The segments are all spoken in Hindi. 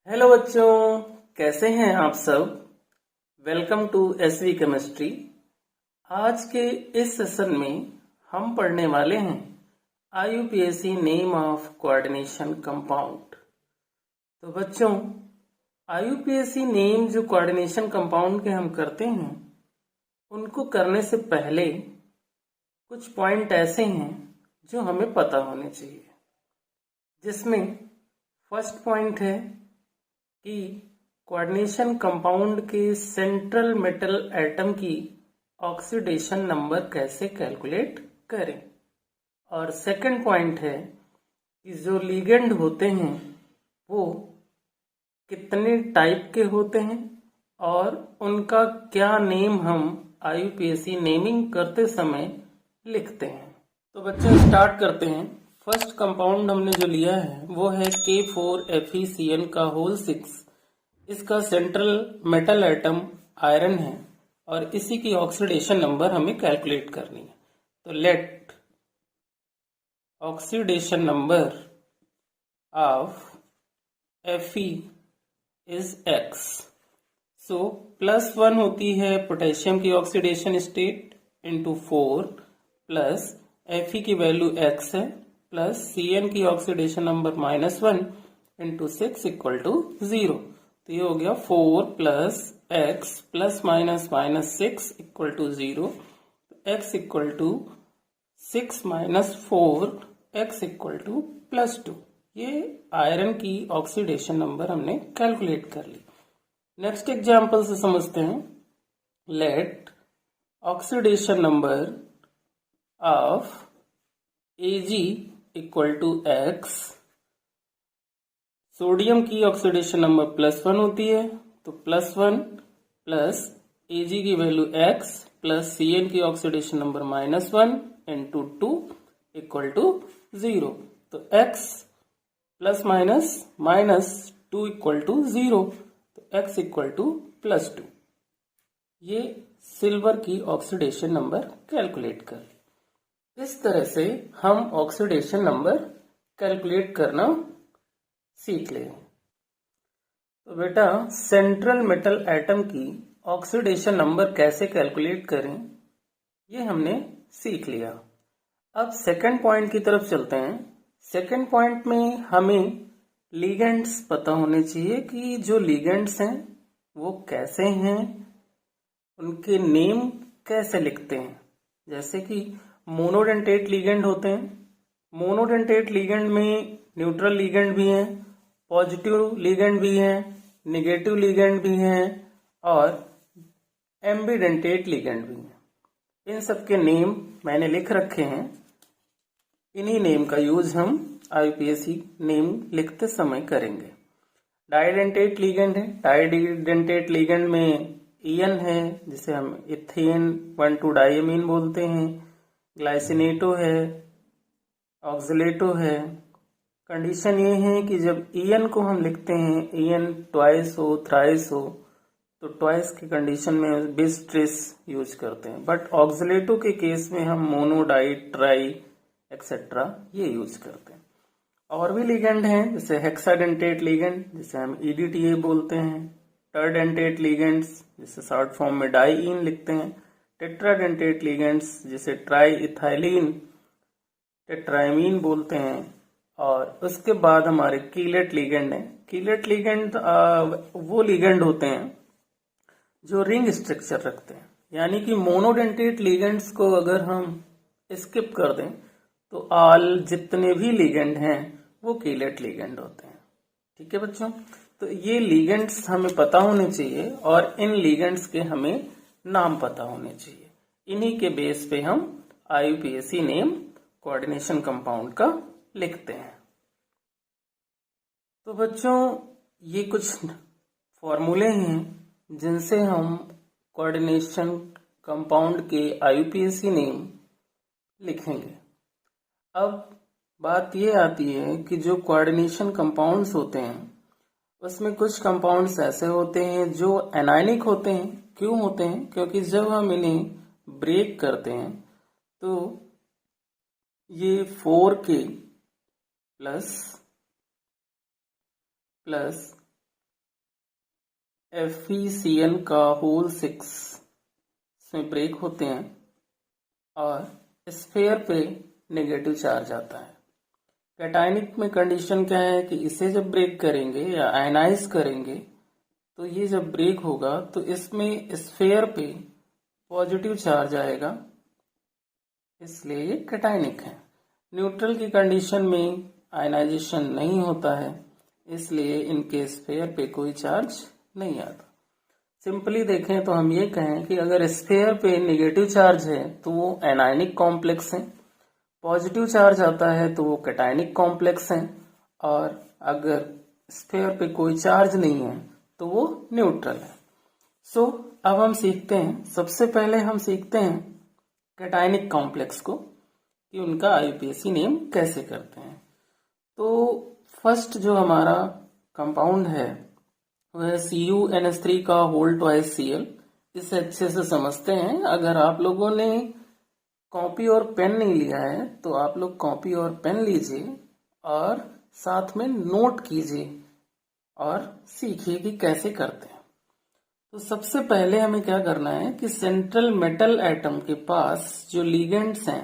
हेलो बच्चों, कैसे हैं आप सब। Welcome to SV chemistry. आज के इस सेशन में हम पढ़ने वाले हैं IUPAC name of coordination compound. तो बच्चों, आईयूपीएसी नेम जो कोऑर्डिनेशन कंपाउंड के हम करते हैं, उनको करने से पहले कुछ पॉइंट ऐसे हैं जो हमें पता होने चाहिए, जिसमें फर्स्ट पॉइंट है कि कोऑर्डिनेशन कंपाउंड के सेंट्रल मेटल एटम की ऑक्सीडेशन नंबर कैसे कैलकुलेट करें। और सेकंड पॉइंट है कि जो लिगेंड होते हैं वो कितने टाइप के होते हैं और उनका क्या नेम हम आईयूपीएसी नेमिंग करते समय लिखते हैं। तो बच्चों, स्टार्ट करते हैं। फर्स्ट कंपाउंड हमने जो लिया है वो है K4FeCN का होल 6। इसका सेंट्रल मेटल एटम आयरन है और इसी की ऑक्सीडेशन नंबर हमें कैलकुलेट करनी है। तो let oxidation number of Fe is X। So +1 होती है पोटेशियम की oxidation state into 4 plus Fe की वैल्यू X है प्लस Cn की oxidation number -1 into 6 equal to 0। तो ये हो गया 4 plus X plus minus minus 6 equal to 0। X equal to 6 minus 4 X equal to +2। ये आयरन की ऑक्सीडेशन नंबर हमने कैलकुलेट कर ली। नेक्स्ट एग्जाम्पल से समझते हैं। Let oxidation number of Ag equal to X। Sodium की ऑक्सीडेशन नंबर +1 होती है, तो +1 प्लस Ag की वैल्यू X प्लस Cn की oxidation number -1 into 2 equal to 0। तो X plus minus minus 2 equal to 0, तो X इक्वल टू +2। ये सिल्वर की ऑक्सीडेशन नंबर कैलकुलेट कर ली। इस तरह से हम ऑक्सीडेशन नंबर कैलकुलेट करना सीख ले। तो बेटा, सेंट्रल मेटल एटम की ऑक्सीडेशन नंबर कैसे कैलकुलेट करें, ये हमने सीख लिया। अब सेकंड पॉइंट की तरफ चलते हैं। सेकंड पॉइंट में हमें लिगेंड्स पता होने चाहिए कि जो लिगेंड्स हैं वो कैसे हैं, उनके नेम कैसे लिखते हैं। जैसे कि मोनोडेंटेट लिगेंड होते हैं। मोनोडेंटेट लिगेंड में न्यूट्रल लिगेंड भी हैं, पॉजिटिव लिगेंड भी हैं, नेगेटिव लिगेंड भी हैं और एम्बिडेंटेट लिगेंड भी हैं। इन सब के नेम मैंने लिख रखे हैं। इन्हीं नेम का यूज हम आईयूपीएसी नेम लिखते समय करेंगे। डाइडेंटेट लिगेंड है। डाइडेंटेट लिगेंड में ईएन है, जिसे हम इथेन 1,2 डाइमीन बोलते हैं। ग्लाइसिनेटो है, ऑक्सलेटो है। कंडीशन ये है कि जब ईएन को हम लिखते हैं, ईएन ट्वाइस हो थ्राइस हो, तो ट्वाइस की कंडीशन में बिस ट्रिस यूज करते हैं। बट ऑक्सलेटो के केस में हम मोनो, डाई, ट्राई एक्सेट्रा ये यूज करते हैं। और भी लिगेंड हैं, जैसे हेक्साडेंटेट लिगेंड, जिसे हम ईडीटीए बोलते हैं। टर्डेंटेट लिगेंड्स, जिसे शॉर्ट फॉर्म में डाईइन लिखते हैं। टेट्राडेंटेट लिगेंड्स, जिसे ट्राई इथाइलिन टेट्राइमीन बोलते हैं। और उसके बाद हमारे कीलेट लिगेंड है। कीलेट लिगेंड वो लिगेंड होते हैं जो रिंग स्ट्रक्चर रखते हैं। यानी कि मोनोडेंटेट लिगेंड्स को अगर हम स्किप कर दें तो ऑल जितने भी लिगेंड हैं वो कीलेट लिगेंड होते हैं। ठीक है बच्चों, तो ये लिगेंड्स हमें पता होने चाहिए और इन लिगेंड्स के हमें नाम पता होने चाहिए। इन्हीं के बेस पे हम आईयूपीएसी नेम कोऑर्डिनेशन कंपाउंड का लिखते हैं। तो बच्चों, ये कुछ फॉर्मूले हैं जिनसे हम कोऑर्डिनेशन कंपाउंड के आईयूपीएसी नेम लिखेंगे। अब बात ये आती है कि जो कोऑर्डिनेशन कंपाउंड्स होते हैं उसमें कुछ कंपाउंड्स ऐसे होते हैं जो एनायनिक होते हैं। क्यों होते हैं? क्योंकि जब हम इन्हें ब्रेक करते हैं तो ये 4K प्लस FeCN का होल 6 इसमें ब्रेक होते हैं और स्फेयर पे नेगेटिव चार्ज आता है। कैटायनिक में कंडीशन क्या है कि इसे जब ब्रेक करेंगे या आयनाइज करेंगे तो ये जब ब्रेक होगा तो इसमें स्फेयर पे पॉजिटिव चार्ज आएगा, इसलिए ये कैटायनिक है। न्यूट्रल की कंडीशन में आयनाइजेशन नहीं होता है, इसलिए इनके स्फेयर पे कोई चार्ज नहीं आता। सिंपली देखें तो हम ये कहें कि अगर स्फेयर पे नेगेटिव चार्ज है तो वो एनायनिक कॉम्प्लेक्स है, पॉजिटिव चार्ज आता है तो वो कैटायनिक कॉम्प्लेक्स है, और अगर स्फेयर पे कोई चार्ज नहीं है तो वो न्यूट्रल है। सो अब हम सीखते हैं, सबसे पहले हम सीखते हैं कैटायनिक कॉम्प्लेक्स को कि उनका IUPAC नेम कैसे करते हैं। तो फर्स्ट जो हमारा कंपाउंड है वह CuNH3 का होल ट्वाइस Cl। इसे अच्छे से समझते हैं। अगर आप लोगों ने कॉपी और पेन नहीं लिया है तो आप लोग कॉपी और पेन लीजिए और साथ में नोट कीजिए और सीखिए कि कैसे करते हैं। तो सबसे पहले हमें क्या करना है कि सेंट्रल मेटल एटम के पास जो लिगेंड्स हैं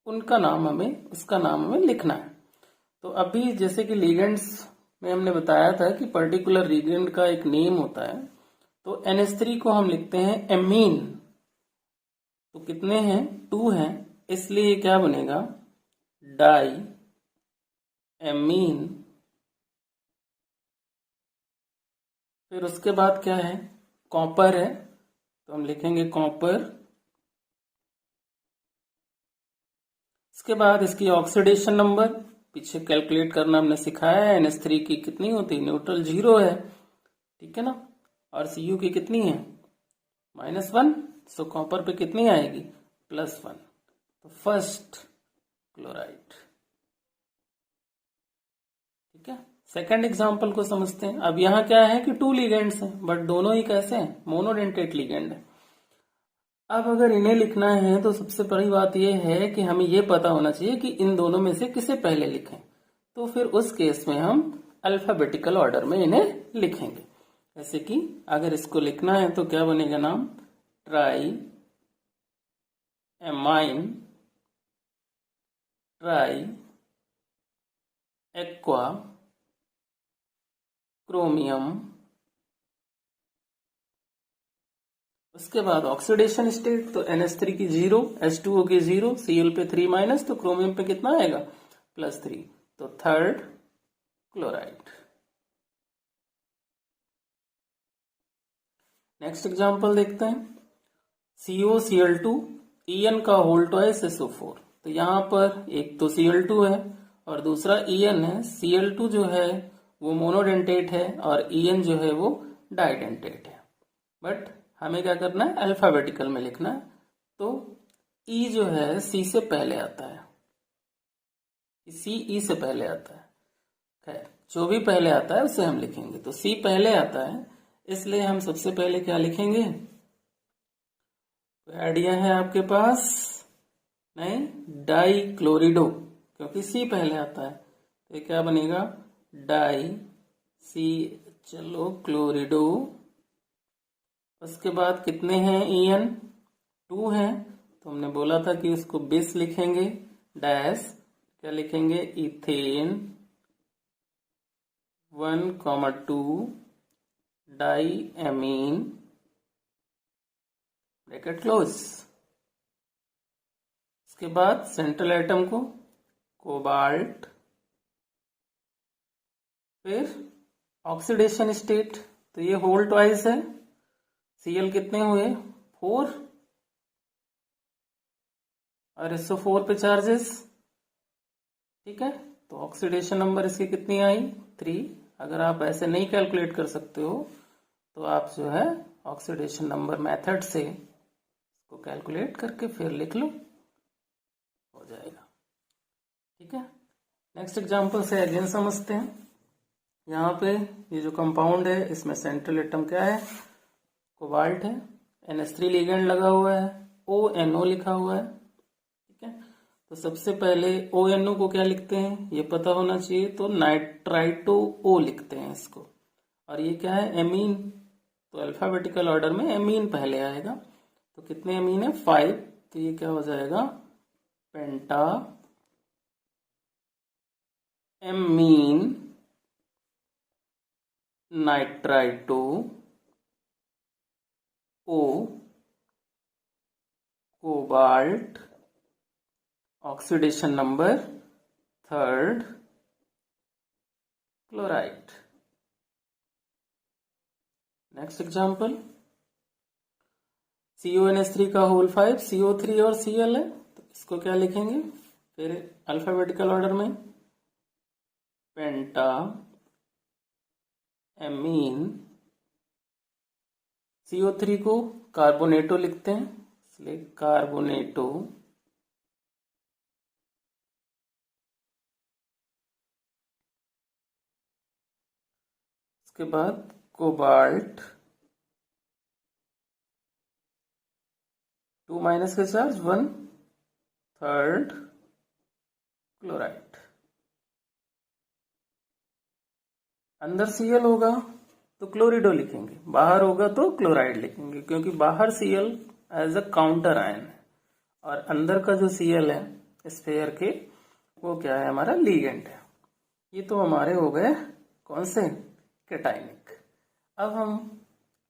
उसका नाम हमें लिखना है। तो अभी जैसे कि लिगेंड्स में हमने बताया था कि पर्टिकुलर लिगेंड का एक नेम होता है, तो NH3 को हम लिखते हैं एमीन। तो कितने हैं? 2 हैं, इसलिए ये क्या बनेगा? Diamine. फिर उसके बाद क्या है? कॉपर है, तो हम लिखेंगे कॉपर। इसके बाद इसकी ऑक्सीडेशन नंबर पीछे कैलकुलेट करना हमने सिखाया है। NH3 की कितनी होती है? न्यूट्रल 0 है, ठीक है ना। और Cu की कितनी है? -1। सो कॉपर पे कितनी आएगी? +1। तो फर्स्ट क्लोराइड, ठीक है। सेकंड एग्जांपल को समझते हैं। अब यहाँ क्या है कि 2 लिगेंड्स हैं, बट दोनों ही कैसे हैं? मोनोडेंटेट लिगेंड है। अब अगर इन्हें लिखना है तो सबसे बड़ी बात यह है कि हमें यह पता होना चाहिए कि इन दोनों में से किसे पहले लिखें। तो फिर उस केस में हम अल्फाबेटिकल ऑर्डर में इन्हें लिखेंगे। जैसे कि अगर इसको लिखना है तो क्या बनेगा नाम? Try amine, try aqua chromium. उसके बाद ऑक्सीडेशन स्टेट, तो NH3 की 0, H2O की 0, Cl पे 3-, तो क्रोमियम पे कितना आएगा? +3। तो थर्ड क्लोराइड। नेक्स्ट एग्जांपल देखते हैं। COCl2 En का होल ट्वाइस SO4। तो यहाँ पर एक तो Cl2 है और दूसरा En है। Cl2 जो है वो मोनोडेंटेट है और En जो है वो डाइडेंटेट है। बट हमें क्या करना है? अल्फाबेटिकल में लिखना है। तो E जो है C से पहले आता है, C E से पहले आता है। खैर, जो भी पहले आता है उसे हम लिखेंगे। तो C पहले आता है, इसलिए हम सबसे पहले क्या लिखेंगे? कोई आइडिया है आपके पास? नहीं, डाई क्लोरिडो, क्योंकि C पहले आता है। तो क्या बनेगा? डाई C, चलो क्लोरिडो। उसके बाद कितने हैं? En 2 हैं, तो हमने बोला था कि उसको बिस लिखेंगे, डैश क्या लिखेंगे? Ethane 1,2 diamine, bracket close. इसके बाद सेंट्रल एटम को कोबाल्ट। फिर ऑक्सीडेशन स्टेट, तो ये होल ट्वाइस है। Cl कितने हुए? 4, और SO4 पे चार्जेस, ठीक है। तो ऑक्सीडेशन नंबर इसकी कितनी आई? 3। अगर आप ऐसे नहीं कैलकुलेट कर सकते हो तो आप जो है ऑक्सीडेशन नंबर मेथड से इसको कैलकुलेट करके फिर लिख लो, हो जाएगा, ठीक है। नेक्स्ट एग्जांपल से अगेन समझते हैं। यहाँ पे ये जो कंपाउंड है इसमें सेंट्रल एटम क्या है? कोबाल्ट है। NH3 लिगेंड लगा हुआ है, ONO लिखा हुआ है, ठीक है। तो सबसे पहले ONO को क्या लिखते हैं ये पता होना चाहिए, तो नाइट्राइटो O लिखते हैं इसको। और ये क्या है? एमीन। तो अल्फाबेटिकल ऑर्डर में एमीन पहले आएगा। तो कितने एमीन है? 5। तो ये क्या हो जाएगा? Penta amine nitrito O cobalt oxidation number 3 chloride. Next example, CONH3 का होल 5 CO3 और Cl है। तो इसको क्या लिखेंगे फिर अल्फाबेटिकल ऑर्डर में? पेंटा एमीन, CO3 को कार्बोनेटो लिखते हैं, इसलिए कार्बोनेटो, उसके बाद कोबाल्ट, 2 माइनस के चार्ज 1/3 क्लोराइड। अंदर Cl होगा तो क्लोरिडो लिखेंगे, बाहर होगा तो क्लोराइड लिखेंगे, क्योंकि बाहर Cl as a counter ion है और अंदर का जो Cl है स्फेयर के, वो क्या है? हमारा लीगेंड है। ये तो हमारे हो गए कौन से? कैटायनिक। अब हम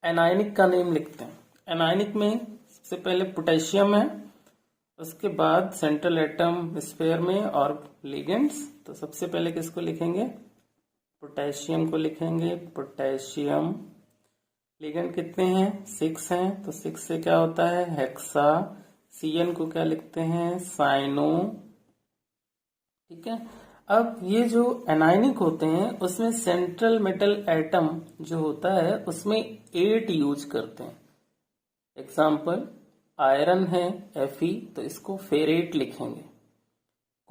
एनायनिक का नेम लिखते हैं। एनायनिक में सबसे पहले पोटेशियम है, उसके बाद सेंट्रल एटम स्फेयर में और लीगेंड्स। तो सबसे पहले किसको लिखेंगे? पोटेशियम को लिखेंगे। पोटेशियम लीगेंड कितने हैं? 6 हैं। तो 6 से क्या होता है? हेक्सा। Cn को क्या लिखते हैं? साइनो। ठीक है। अब ये जो एनायनिक होते हैं उसमें सेंट्रल मेटल एटम जो होता है उसमें 8 यूज करते हैं। एग्जाम्पल, आयरन है Fe, तो इसको फेरेट लिखेंगे।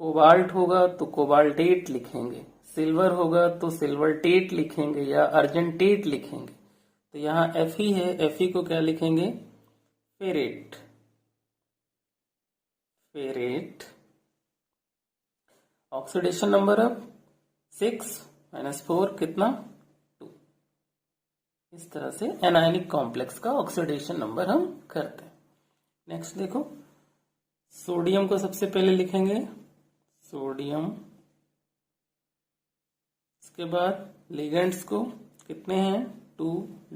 कोबाल्ट होगा तो कोबाल्टेट लिखेंगे। सिल्वर होगा तो सिल्वरटेट लिखेंगे या अर्जेंटेट लिखेंगे। तो यहाँ Fe है, Fe को क्या लिखेंगे? फेरेट। फेरेट। ऑक्सीडेशन नंबर अब 6 - 4 कितना? 2। इस तरह से एनायनिक कॉम्प्लेक्स का ऑक्सीडेशन नंबर हम करते हैं। नेक्स्ट देखो, सोडियम को सबसे पहले लिखेंगे सोडियम। इसके बाद लिगेंड्स को कितने हैं? 2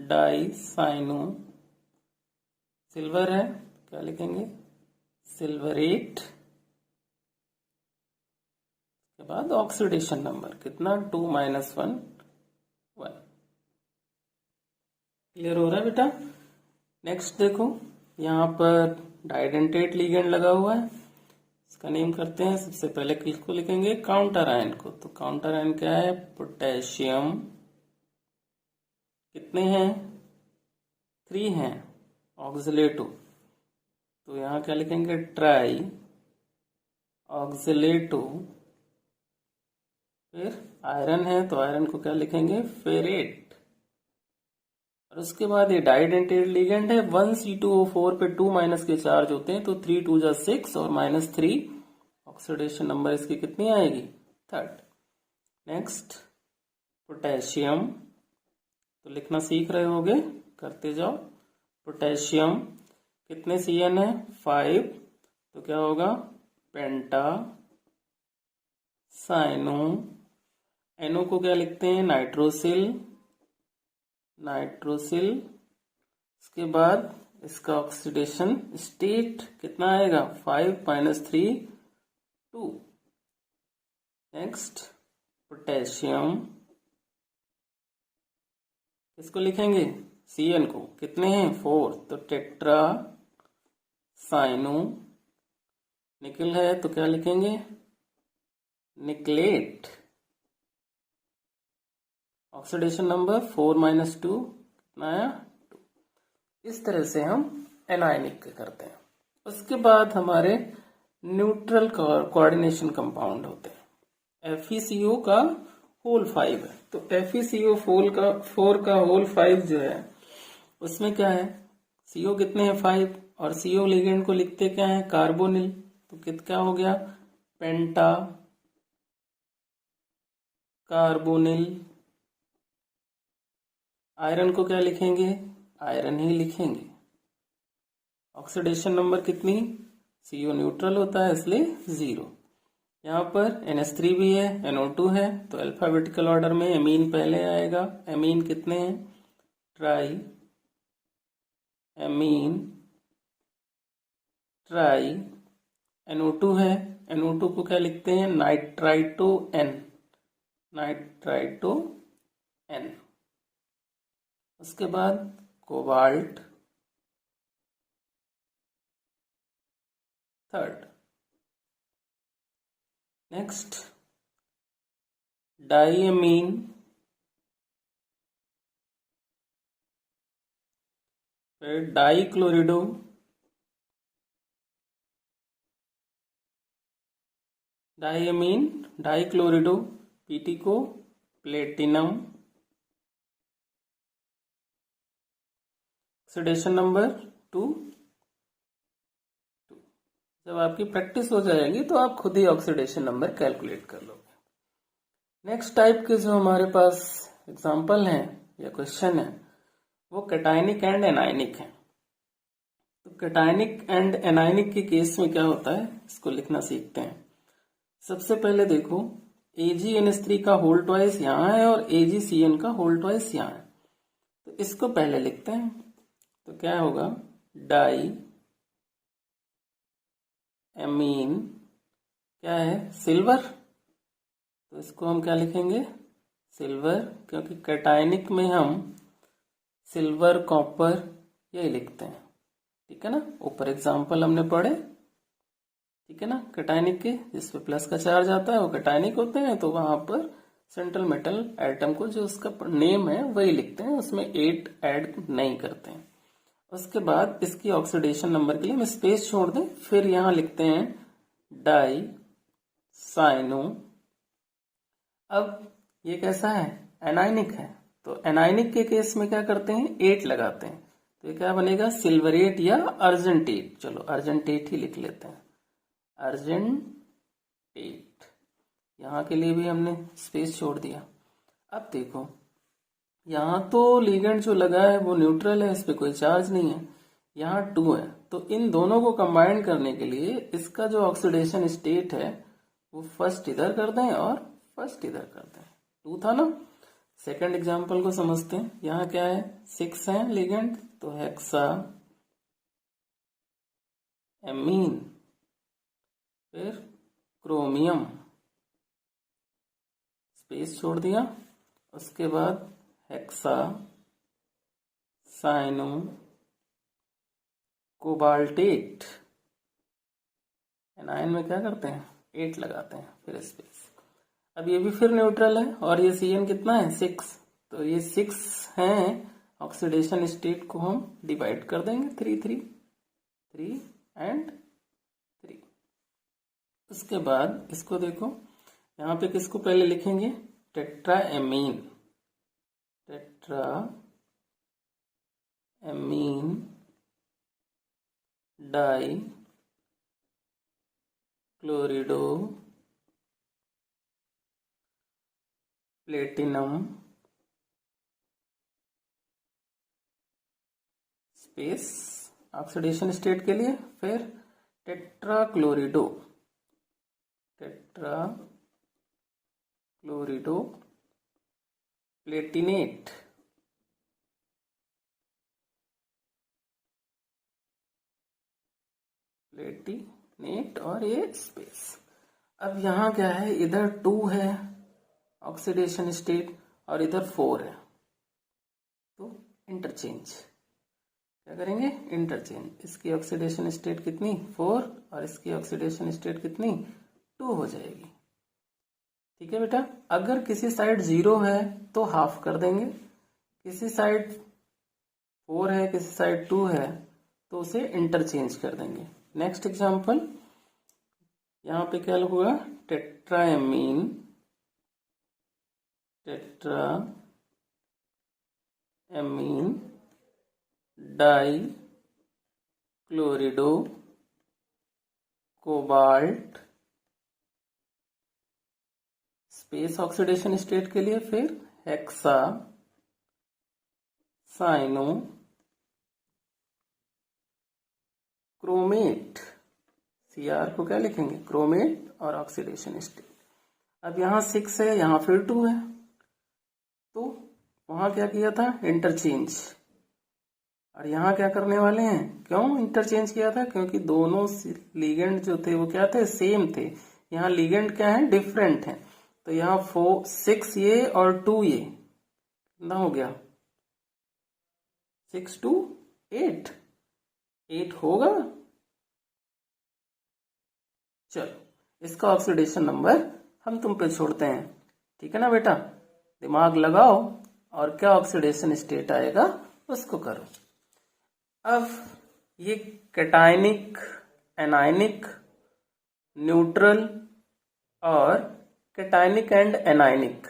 डाई साइनो। सिल्वर है, क्या लिखेंगे? सिल्वरेट। के बाद ऑक्सीडेशन नंबर कितना? 2 - 1 1। क्लियर हो रहा है बेटा? नेक्स्ट देखो, यहाँ पर डाइडेंटेट लिगेंड लगा हुआ है, इसका नेम करते हैं। सबसे पहले किसको लिखेंगे? काउंटर आयन को। तो काउंटर आयन क्या है? पोटेशियम। कितने हैं? 3 हैं। ऑक्सिलेटो, तो यहाँ क्या लिखेंगे? ट्राई ऑक्सिलेटो। फिर आयरन है तो आयरन को क्या लिखेंगे? फेरेट। और उसके बाद ये डाइडेंटेट लिगेंड है, 1C2O4 पे 2 माइनस के चार्ज होते हैं, तो 3 2 जा 6 और -3 ऑक्सीडेशन नंबर इसकी कितनी आएगी? 3rd। नेक्स्ट पोटेशियम, तो लिखना सीख रहे होगे, करते जाओ। पोटेशियम कितने Cn है? 5। तो क्या होगा? पेंटा साइनो। NO को क्या लिखते हैं? नाइट्रोसिल। नाइट्रोसिल। इसके बाद इसका ऑक्सीडेशन स्टेट कितना आएगा? 5 - 3 2। नेक्स्ट पोटेशियम, किसको लिखेंगे? Cn को। कितने हैं? 4। तो टेट्रा साइनो। निकल है तो क्या लिखेंगे? निकलेट। ऑक्सीडेशन नंबर 4 - 2 कितना आया? 2। इस तरह से हम एनायनिक करते हैं। उसके बाद हमारे न्यूट्रल कोऑर्डिनेशन कंपाउंड होते हैं। FeCO का होल 5 है, तो FeCO4 का होल 5 जो है उसमें क्या है? CO कितने हैं? 5। और CO लिगेंड को लिखते क्या है? कार्बोनिल। तो क्या हो गया? पेंटा कार्बोनिल। आयरन को क्या लिखेंगे? आयरन ही लिखेंगे। ऑक्सीडेशन नंबर कितनी, CO न्यूट्रल होता है इसलिए 0। यहाँ पर NH3 भी है, NO2 है, तो अल्फाबेटिकल ऑर्डर में एमीन पहले आएगा। एमीन कितने हैं, ट्राई एमीन, ट्राई। NO2 है, NO2 को क्या लिखते हैं, नाइट्राइटो N, नाइट्राइटो N। उसके बाद कोबाल्ट, थर्ड। नेक्स्ट डाइएमीन, फिर डाइक्लोरिडो, डाइएमीन डाइक्लोरिडो, PT को प्लेटिनम। Oxidation number 2। जब आपकी प्रैक्टिस हो जाएगी तो आप खुद ही ऑक्सीडेशन नंबर कैलकुलेट कर लोगे। नेक्स्ट टाइप के जो हमारे पास एग्जांपल हैं या क्वेश्चन है वो कैटायनिक एंड एनायनिक है। तो कैटायनिक एंड एनायनिक के केस में क्या होता है, इसको लिखना सीखते हैं। सबसे पहले देखो, AgNH3 का होल ट्वाइस यहाँ है और AgCN का होल ट्वाइस यहाँ है, तो इसको पहले लिखते हैं। तो क्या होगा, डाई एमीन क्या है, सिल्वर, तो इसको हम क्या लिखेंगे, सिल्वर, क्योंकि कैटायनिक में हम सिल्वर कॉपर यही लिखते हैं। ठीक है ना, ऊपर एग्जाम्पल हमने पढ़े, ठीक है ना, कैटायनिक के जिसपे प्लस का चार्ज आता है वो कैटायनिक होते हैं, तो वहां पर सेंट्रल मेटल एटम को जो उसका नेम है वही लिखते हैं, उसमें 8 ऐड नहीं करते हैं। उसके बाद इसकी ऑक्सीडेशन नंबर के लिए हम स्पेस छोड़ दें, फिर यहां लिखते हैं डाई साइनो। अब ये कैसा है, एनायनिक है, तो एनायनिक के केस में क्या करते हैं, 8 लगाते हैं, तो ये क्या बनेगा, सिल्वरेट या अर्जेंटेट। चलो अर्जेंटेट ही लिख लेते हैं, अर्जेंटेट। यहां के लिए भी हमने स्पेस छोड़ दिया। अब देखो यहां तो लिगेंड जो लगा है वो न्यूट्रल है, इस पे कोई चार्ज नहीं है, यहाँ 2 है, तो इन दोनों को कंबाइन करने के लिए इसका जो ऑक्सीडेशन स्टेट है वो फर्स्ट इधर कर दें और फर्स्ट इधर कर दें। 2 था ना। सेकंड एग्जांपल को समझते हैं। यहाँ क्या है, 6 है लिगेंड, तो हेक्सा एमीन, फिर क्रोमियम, स्पेस छोड़ दिया, उसके बाद हेक्सा साइनो कोबाल्टेट। एनायन में क्या करते हैं, 8 लगाते हैं, फिर स्पेस। अब ये भी फिर न्यूट्रल है और ये CN कितना है, 6, तो ये 6 हैं, ऑक्सीडेशन स्टेट को हम डिवाइड कर देंगे, 3 एंड 3। उसके बाद इसको देखो, यहाँ पे किसको पहले लिखेंगे, tetraamine, tetraamine di chlorido platinum, space oxidation state के लिए, फिर टेट्राक्लोरिडो प्लेटिनेट, और ये स्पेस। अब यहाँ क्या है, इधर 2 है ऑक्सीडेशन स्टेट और इधर 4 है, तो इंटरचेंज क्या करेंगे, इंटरचेंज। इसकी ऑक्सीडेशन स्टेट कितनी, 4, और इसकी ऑक्सीडेशन स्टेट कितनी, 2 हो जाएगी। ठीक है बेटा, अगर किसी साइड 0 है तो हाफ कर देंगे, किसी साइड 4 है, किसी साइड 2 है, तो उसे इंटरचेंज कर देंगे। नेक्स्ट एग्जांपल, यहाँ पे क्या होगा, tetraamine di chlorido cobalt, space oxidation state के लिए, फिर हेक्सा साइनो क्रोमेट, Cr को क्या लिखेंगे, क्रोमेट और ऑक्सीडेशन स्टेट। अब यहाँ 6 है, यहाँ फिर 2 है, तो वहां क्या किया था, इंटरचेंज। और यहाँ क्या करने वाले हैं, क्यों इंटरचेंज किया था, क्योंकि दोनों लिगेंड जो थे वो क्या थे, सेम थे। यहाँ लिगेंड क्या है, डिफरेंट है। तो यहाँ 6 ये और 2 ये, कितना हो गया, 6 2 8, 8 होगा। चलो इसका ऑक्सीडेशन नंबर हम तुम पे छोड़ते हैं, ठीक है ना बेटा। दिमाग लगाओ और क्या ऑक्सीडेशन स्टेट आएगा उसको करो। अब ये कैटायनिक, एनायनिक, न्यूट्रल और कैटायनिक एंड एनायनिक,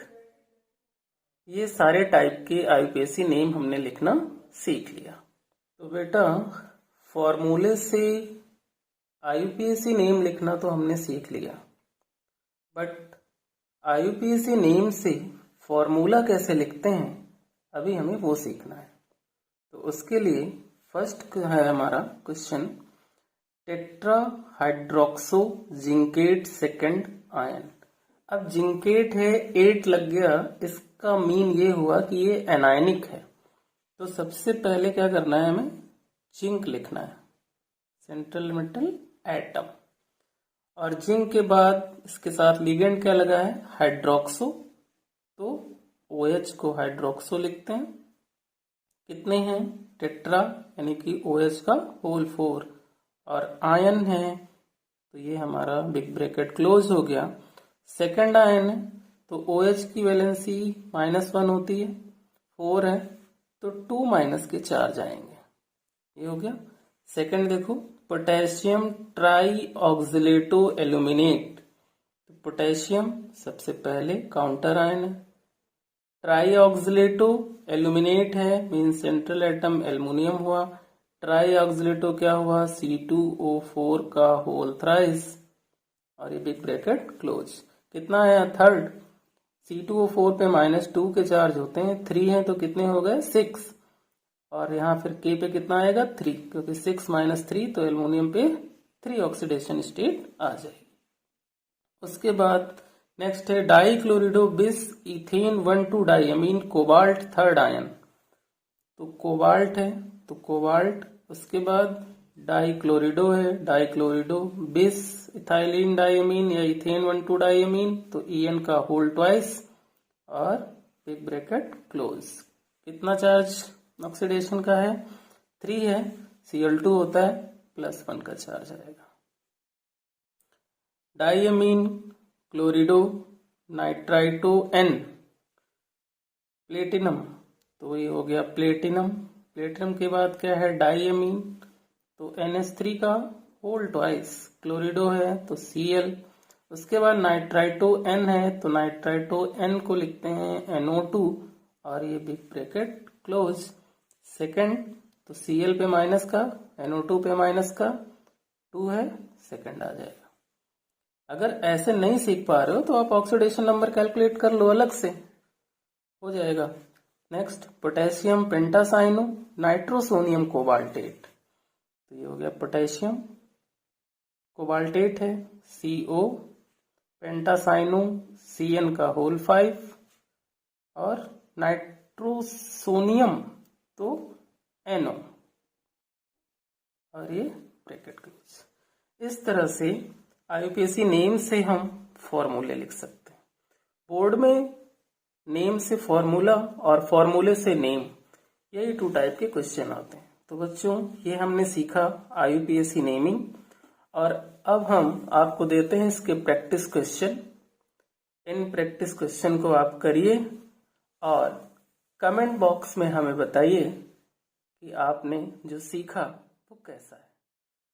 ये सारे टाइप के आईयूपीएसी नेम हमने लिखना सीख लिया। तो बेटा फॉर्मूले से आईयूपीएसी नेम लिखना तो हमने सीख लिया, बट आईयूपीएसी नेम से फॉर्मूला कैसे लिखते हैं अभी हमें वो सीखना है। तो उसके लिए फर्स्ट है हमारा question, tetra hydroxo zincate second ion. अब जिंकेट है, 8 लग गया, इसका मीन ये हुआ कि ये एनायनिक है। तो सबसे पहले क्या करना है, हमें जिंक लिखना है, सेंट्रल मेटल एटम। और जिंक के बाद इसके साथ लिगेंड क्या लगा है, हाइड्रोक्सो, तो OH को हाइड्रोक्सो लिखते हैं। कितने हैं, टेट्रा यानी कि OH का होल 4, और आयन है तो ये हमारा बिग ब्रैकेट क्लोज हो गया। सेकंड आयन है तो OH की वैलेंसी -1 होती है, 4 है तो 2 माइनस के चार्ज आएंगे, ये हो गया। सेकंड देखो, पोटेशियम ट्राई ऑक्सिलेटो एल्यूमिनेट, तो पोटेशियम सबसे पहले काउंटर आयन है। ट्राई ऑक्सिलेटो एल्यूमिनेट है, मीन सेंट्रल एटम एल्युमिनियम हुआ। ट्राई ऑक्सिलेटो क्या हुआ, C2O4 का होल थ्राइस, और ये बिग ब्रैकेट क्लोज। कितना आया, थर्ड, C2O4 पे -2 के चार्ज होते हैं, 3 है तो कितने हो गए, 6, और यहाँ फिर K पे कितना आएगा, 3, क्योंकि 6 - 3 तो एल्युमिनियम पे 3 ऑक्सीडेशन स्टेट आ जाएगी। उसके बाद नेक्स्ट है डाइक्लोरिडो बिस इथेन 1,2 डाइअमीन कोबाल्ट थर्ड आयन, तो कोबाल्ट है तो कोबाल्ट। उसके बाद डाइक्लोरिडो है, डाइक्लोरिडो बिस इथाइलिन डाइअमीन या इथेन 1,2 डाइअमीन, तो EN का होल ट्वाइस और बिग ब्रैकेट क्लोज। कितना चार्ज ऑक्सीडेशन का है, 3 है, Cl2 होता है, +1 का चार्ज आएगा। डाइअमीन क्लोरिडो नाइट्राइटो N, प्लेटिनम, तो ये हो गया प्लेटिनम। प्लेटिनम के बाद क्या है, डाइअमीन, तो NH3 का होल ट्वाइस, क्लोरिडो है तो Cl। उसके बाद नाइट्राइटो N है तो नाइट्राइटो N को लिखते हैं NO2, और ये बिग ब्रैकेट क्लोज। सेकंड तो Cl पे माइनस का, NO2 पे माइनस का, 2 है, सेकंड आ जाएगा। अगर ऐसे नहीं सीख पा रहे हो तो आप ऑक्सीडेशन नंबर कैलकुलेट कर लो, अलग से हो जाएगा। नेक्स्ट पोटेशियम पेंटासाइनो नाइट्रोसोनियम कोबाल्टेट, तो ये हो गया पोटेशियम कोबाल्टेट है, CO, पेंटासाइनो CN का होल 5, और नाइट्रोसोनियम तो NO, और ये ब्रैकेट क्लोज। इस तरह से आईयूपीएसी नेम से हम फॉर्मूले लिख सकते हैं। बोर्ड में नेम से फॉर्मूला और फॉर्मूले से नेम, यही 2 टाइप के क्वेश्चन आते हैं। तो बच्चों ये हमने सीखा आईयूपीएसी नेमिंग, और अब हम आपको देते हैं इसके practice question. In practice question को आप करिए और कमेंट बॉक्स में हमें बताइए कि आपने जो सीखा वो कैसा है।